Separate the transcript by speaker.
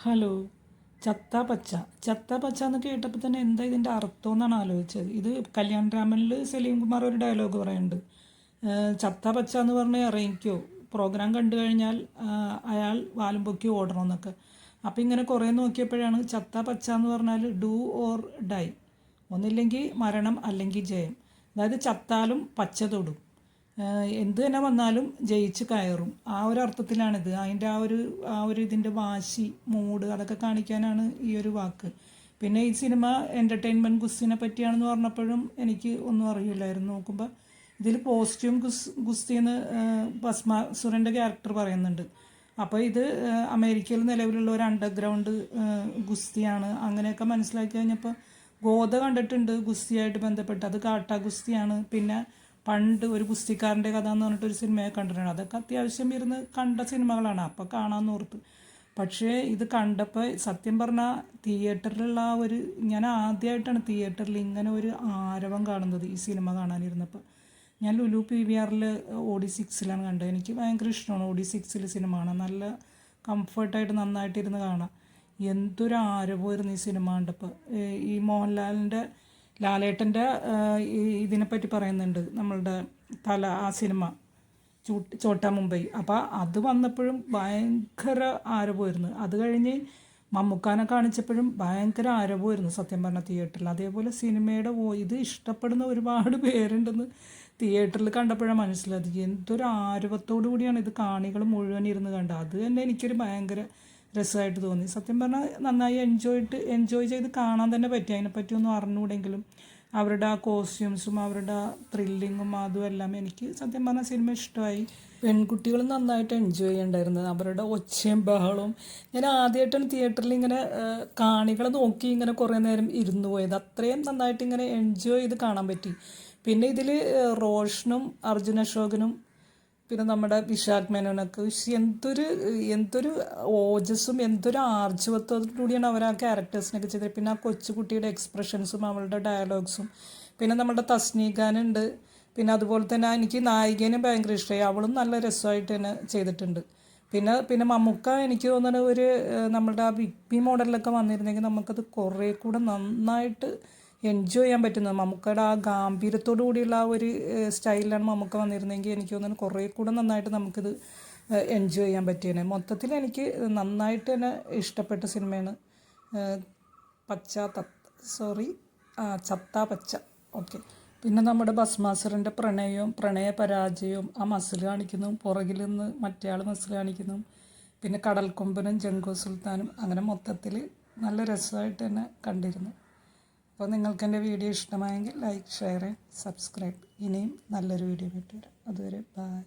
Speaker 1: Hello. ചത്ത പച്ച. ചത്ത പച്ച എന്ന് കേട്ടപ്പോൾ തന്നെ എന്താ ഇതിൻ്റെ അർത്ഥം എന്നാണ് ആലോചിച്ചത്. ഇത് കല്യാൺ രാമനിൽ സലീം കുമാർ ഒരു ഡയലോഗ് പറയുന്നുണ്ട്. ചത്ത പച്ച എന്ന് പറഞ്ഞ് ഇറങ്ങിക്കോ, പ്രോഗ്രാം കണ്ടു കഴിഞ്ഞാൽ അയാൾ വാലും പൊക്കി ഓടണമെന്നൊക്കെ. അപ്പോൾ ഇങ്ങനെ കുറേ നോക്കിയപ്പോഴാണ് ചത്ത പച്ച എന്ന് പറഞ്ഞാൽ ഡു ഓർ ഡൈ, ഒന്നില്ലെങ്കിൽ മരണം അല്ലെങ്കിൽ ജയം. അതായത് ചത്താലും പച്ച തൊടും, എന്ത് തന്നെ വന്നാലും ജയിച്ച് കയറും, ആ ഒരു അർത്ഥത്തിലാണിത്. അതിൻ്റെ ആ ഒരു ഇതിൻ്റെ വാശി, മൂഡ്, അതൊക്കെ കാണിക്കാനാണ് ഈ ഒരു വാക്ക്. പിന്നെ ഈ സിനിമ എൻ്റർടൈൻമെൻറ്റ് ഗുസ്തിനെ പറ്റിയാണെന്ന് പറഞ്ഞപ്പോഴും എനിക്ക് ഒന്നും അറിയില്ലായിരുന്നു. നോക്കുമ്പോൾ ഇതിൽ പോസ്റ്റ്യൂം ഗുസ്തി എന്ന് ഭസ്മാസുരൻ്റെ ക്യാരക്ടർ പറയുന്നുണ്ട്. അപ്പോൾ ഇത് അമേരിക്കയിൽ നിലവിലുള്ള ഒരു അണ്ടർഗ്രൗണ്ട് ഗുസ്തിയാണ്. അങ്ങനെയൊക്കെ മനസ്സിലാക്കി കഴിഞ്ഞപ്പോൾ ഗോദ കണ്ടിട്ടുണ്ട് ഗുസ്തിയായിട്ട് ബന്ധപ്പെട്ട്, അത് കാട്ടാ ഗുസ്തിയാണ്. പിന്നെ പണ്ട് ഒരു ഗുസ്തിക്കാരൻ്റെ കഥ എന്ന് പറഞ്ഞിട്ടൊരു സിനിമയെ കണ്ടിട്ടുണ്ട്. അതൊക്കെ അത്യാവശ്യം ഇരുന്ന് കണ്ട സിനിമകളാണ്, അപ്പോൾ കാണാമെന്ന് ഓർത്ത്. പക്ഷേ ഇത് കണ്ടപ്പോൾ സത്യം പറഞ്ഞാൽ തിയേറ്ററിലുള്ള ഞാൻ ആദ്യമായിട്ടാണ് തിയേറ്ററിൽ ഇങ്ങനെ ഒരു ആരവം കാണുന്നത്. ഈ സിനിമ കാണാനിരുന്നപ്പോൾ ഞാൻ ലുലു PVRൽ OD 6ലാണ് കണ്ടത്. എനിക്ക് ഭയങ്കര ഇഷ്ടമാണ് OD 6ൽ സിനിമ കാണാൻ. നല്ല കംഫർട്ടായിട്ട് നന്നായിട്ടിരുന്ന് കാണാം. എന്തൊരു ആരവമായിരുന്നു ഈ സിനിമ കണ്ടപ്പോൾ. ഈ മോഹൻലാലിൻ്റെ ലാലേട്ടൻ്റെ ഇതിനെപ്പറ്റി പറയുന്നുണ്ട്, നമ്മളുടെ ആ സിനിമ ചോട്ടാ മുംബൈ. അപ്പോൾ അത് വന്നപ്പോഴും ഭയങ്കര ആരവമായിരുന്നു. അത് കഴിഞ്ഞ് മമ്മൂക്കാനെ കാണിച്ചപ്പോഴും ഭയങ്കര ആരവമായിരുന്നു സത്യം പറഞ്ഞ തിയേറ്ററിൽ. അതേപോലെ സിനിമയുടെ ഇത് ഇഷ്ടപ്പെടുന്ന ഒരുപാട് പേരുണ്ടെന്ന് തിയേറ്ററിൽ കണ്ടപ്പോഴാണ് മനസ്സിലായത്. എന്തൊരു ആരവത്തോടു കൂടിയാണ് ഇത് കാണികൾ മുഴുവൻ ഇരുന്ന് കണ്ടത്. അത് തന്നെ എനിക്കൊരു ഭയങ്കര രസമായിട്ട് തോന്നി. സത്യം പറഞ്ഞാൽ നന്നായി എൻജോയ് ചെയ്ത് കാണാൻ തന്നെ പറ്റി. അതിനെപ്പറ്റിയൊന്നും അറിഞ്ഞുകൂടെങ്കിലും അവരുടെ ആ കോസ്റ്റ്യൂംസും അവരുടെ ത്രില്ലിങ്ങും അതുമെല്ലാം എനിക്ക് സത്യം പറഞ്ഞാൽ സിനിമ ഇഷ്ടമായി. പെൺകുട്ടികൾ നന്നായിട്ട് എൻജോയ് ചെയ്യണ്ടായിരുന്നത്, അവരുടെ ഒച്ചയും ബഹളവും. ഞാൻ ആദ്യമായിട്ടാണ് തിയേറ്ററിൽ ഇങ്ങനെ കാണികളെ നോക്കി ഇങ്ങനെ കുറേ നേരം ഇരുന്ന് പോയത്. അത്രയും നന്നായിട്ട് ഇങ്ങനെ എൻജോയ് ചെയ്ത് കാണാൻ പറ്റി. പിന്നെ ഇതിൽ റോഷനും അർജുൻ അശോകനും പിന്നെ നമ്മുടെ വിശാഖ് മേനോനൊക്കെ എന്തൊരു ഓജസ്സും എന്തൊരു ആർജവത്തോടുകൂടിയാണ് അവർ ആ ക്യാരക്ടേഴ്സിനൊക്കെ ചെയ്തത്. പിന്നെ ആ കൊച്ചുകുട്ടിയുടെ എക്സ്പ്രഷൻസും അവളുടെ ഡയലോഗ്സും. പിന്നെ നമ്മുടെ തസ്നീഖാനുണ്ട്. പിന്നെ അതുപോലെ തന്നെ എനിക്ക് നായികേനെ ഭയങ്കര ഇഷ്ടമായി, അവളും നല്ല രസമായിട്ട് തന്നെ ചെയ്തിട്ടുണ്ട്. പിന്നെ മമ്മൂക്ക എനിക്ക് തോന്നുന്നത് നമ്മളുടെ ആ വിപ്പി മോഡലിലൊക്കെ വന്നിരുന്നെങ്കിൽ നമുക്കത് കുറേ കൂടെ നന്നായിട്ട് എൻജോയ് ചെയ്യാൻ പറ്റുന്നത്. മമ്മൂക്കയുടെ ആ ഗാംഭീര്യത്തോടു കൂടിയുള്ള ആ ഒരു സ്റ്റൈലിലാണ് മമ്മൂക്ക വന്നിരുന്നെങ്കിൽ എനിക്ക് തോന്നുന്നു കുറേ കൂടെ നന്നായിട്ട് നമുക്കിത് എൻജോയ് ചെയ്യാൻ പറ്റിയേനെ. മൊത്തത്തിൽ എനിക്ക് നന്നായിട്ട് തന്നെ ഇഷ്ടപ്പെട്ട സിനിമയാണ് ചത്ത പച്ച. ഓക്കെ. പിന്നെ നമ്മുടെ ഭസ്മാസുരൻ്റെ പ്രണയ പരാജയവും ആ മസിൽ കാണിക്കുന്നതും, പുറകിൽ നിന്ന് മറ്റേ ആൾ മസിൽ കാണിക്കുന്നതും, പിന്നെ കടൽക്കൊമ്പനും ജംഗോ സുൽത്താനും, അങ്ങനെ മൊത്തത്തിൽ നല്ല രസമായിട്ട് തന്നെ കണ്ടിരുന്നു. അപ്പോൾ നിങ്ങൾക്ക് എൻ്റെ വീഡിയോ ഇഷ്ടമായെങ്കിൽ ലൈക്ക്, ഷെയർ ആൻഡ് സബ്സ്ക്രൈബ്. ഇനിയും നല്ലൊരു വീഡിയോ ആയിട്ട് വരാം. അതുവരെ ബൈ.